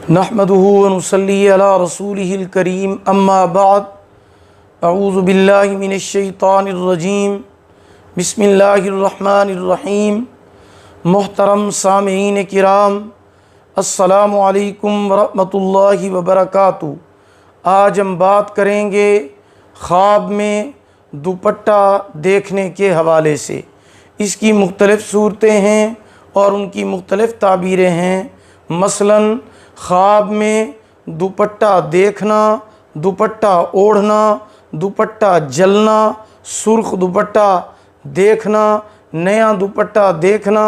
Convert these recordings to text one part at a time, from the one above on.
نحمدہ ونصلی علی رسولہ الکریم اما بعد اعوذ باللہ من الشیطان الرجیم بسم اللہ الرحمن الرحیم۔ محترم سامعین کرام، السلام علیکم ورحمۃ اللہ وبرکاتہ۔ آج ہم بات کریں گے خواب میں دوپٹہ دیکھنے کے حوالے سے۔ اس کی مختلف صورتیں ہیں اور ان کی مختلف تعبیریں ہیں۔ مثلاً خواب میں دوپٹہ دیکھنا، دوپٹہ اوڑھنا، دوپٹہ جلنا، سرخ دوپٹہ دیکھنا، نیا دوپٹہ دیکھنا،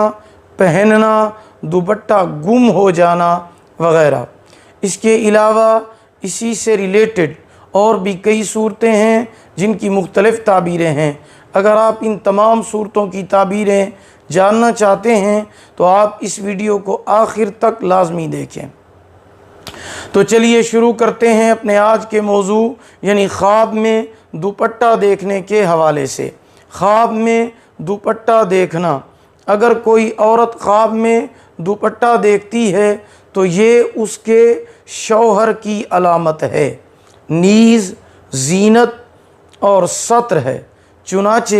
پہننا، دوپٹہ گم ہو جانا وغیرہ۔ اس کے علاوہ اسی سے ریلیٹڈ اور بھی کئی صورتیں ہیں جن کی مختلف تعبیریں ہیں۔ اگر آپ ان تمام صورتوں کی تعبیریں جاننا چاہتے ہیں تو آپ اس ویڈیو کو آخر تک لازمی دیکھیں۔ تو چلیے شروع کرتے ہیں اپنے آج کے موضوع، یعنی خواب میں دوپٹہ دیکھنے کے حوالے سے۔ خواب میں دوپٹہ دیکھنا، اگر کوئی عورت خواب میں دوپٹہ دیکھتی ہے تو یہ اس کے شوہر کی علامت ہے، نیز زینت اور ستر ہے۔ چنانچہ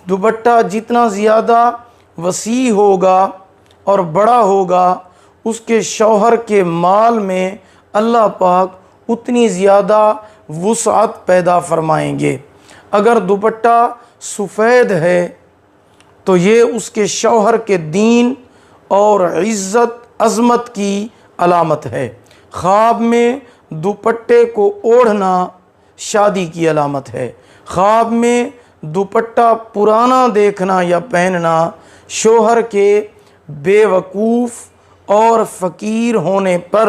دوپٹہ جتنا زیادہ وسیع ہوگا اور بڑا ہوگا، اس کے شوہر کے مال میں اللہ پاک اتنی زیادہ وسعت پیدا فرمائیں گے۔ اگر دوپٹہ سفید ہے تو یہ اس کے شوہر کے دین اور عزت عظمت کی علامت ہے۔ خواب میں دوپٹے کو اوڑھنا شادی کی علامت ہے۔ خواب میں دوپٹہ پرانا دیکھنا یا پہننا شوہر کے بے وقوف اور فقیر ہونے پر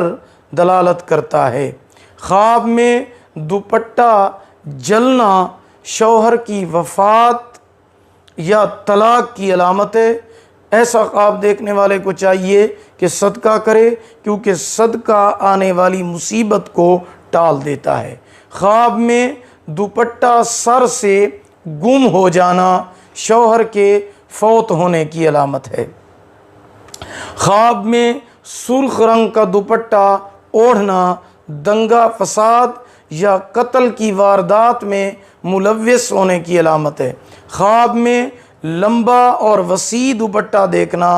دلالت کرتا ہے۔ خواب میں دوپٹہ جلنا شوہر کی وفات یا طلاق کی علامت ہے۔ ایسا خواب دیکھنے والے کو چاہیے کہ صدقہ کرے، کیونکہ صدقہ آنے والی مصیبت کو ٹال دیتا ہے۔ خواب میں دوپٹہ سر سے گم ہو جانا شوہر کے فوت ہونے کی علامت ہے۔ خواب میں سرخ رنگ کا دوپٹہ اوڑھنا دنگا فساد یا قتل کی واردات میں ملوث ہونے کی علامت ہے۔ خواب میں لمبا اور وسیع دوپٹہ دیکھنا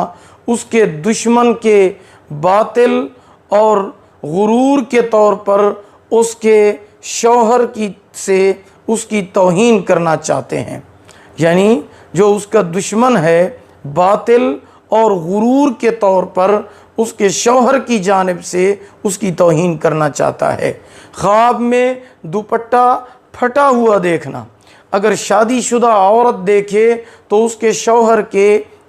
اس کے دشمن کے باطل اور غرور کے طور پر اس کے شوہر سے اس کی توہین کرنا چاہتے ہیں، یعنی جو اس کا دشمن ہے باطل اور غرور کے طور پر اس کے شوہر کی جانب سے اس کی توہین کرنا چاہتا ہے۔ خواب میں دوپٹہ پھٹا ہوا دیکھنا، اگر شادی شدہ عورت دیکھے تو اس کے شوہر کے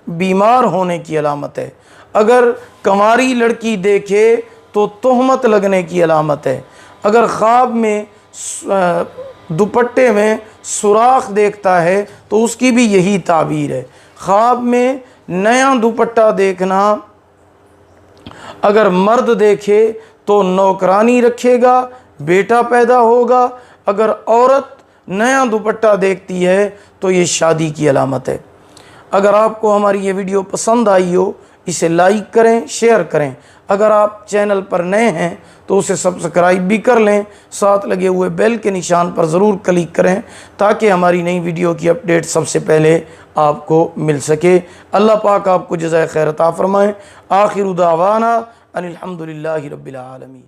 بیمار ہونے کی علامت ہے۔ اگر کنواری لڑکی دیکھے تو تہمت لگنے کی علامت ہے۔ اگر خواب میں دوپٹے میں سوراخ دیکھتا ہے تو اس کی بھی یہی تعبیر ہے۔ خواب میں نیا دوپٹہ دیکھنا، اگر مرد دیکھے تو نوکرانی رکھے گا، بیٹا پیدا ہوگا۔ اگر عورت نیا دوپٹہ دیکھتی ہے تو یہ شادی کی علامت ہے۔ اگر آپ کو ہماری یہ ویڈیو پسند آئی ہو، اسے لائک کریں، شیئر کریں۔ اگر آپ چینل پر نئے ہیں تو اسے سبسکرائب بھی کر لیں، ساتھ لگے ہوئے بیل کے نشان پر ضرور کلک کریں تاکہ ہماری نئی ویڈیو کی اپڈیٹ سب سے پہلے آپ کو مل سکے۔ اللہ پاک آپ کو جزائے خیر عطا فرمائیں۔ آخر دعوانا ان الحمد للہ رب العالمین۔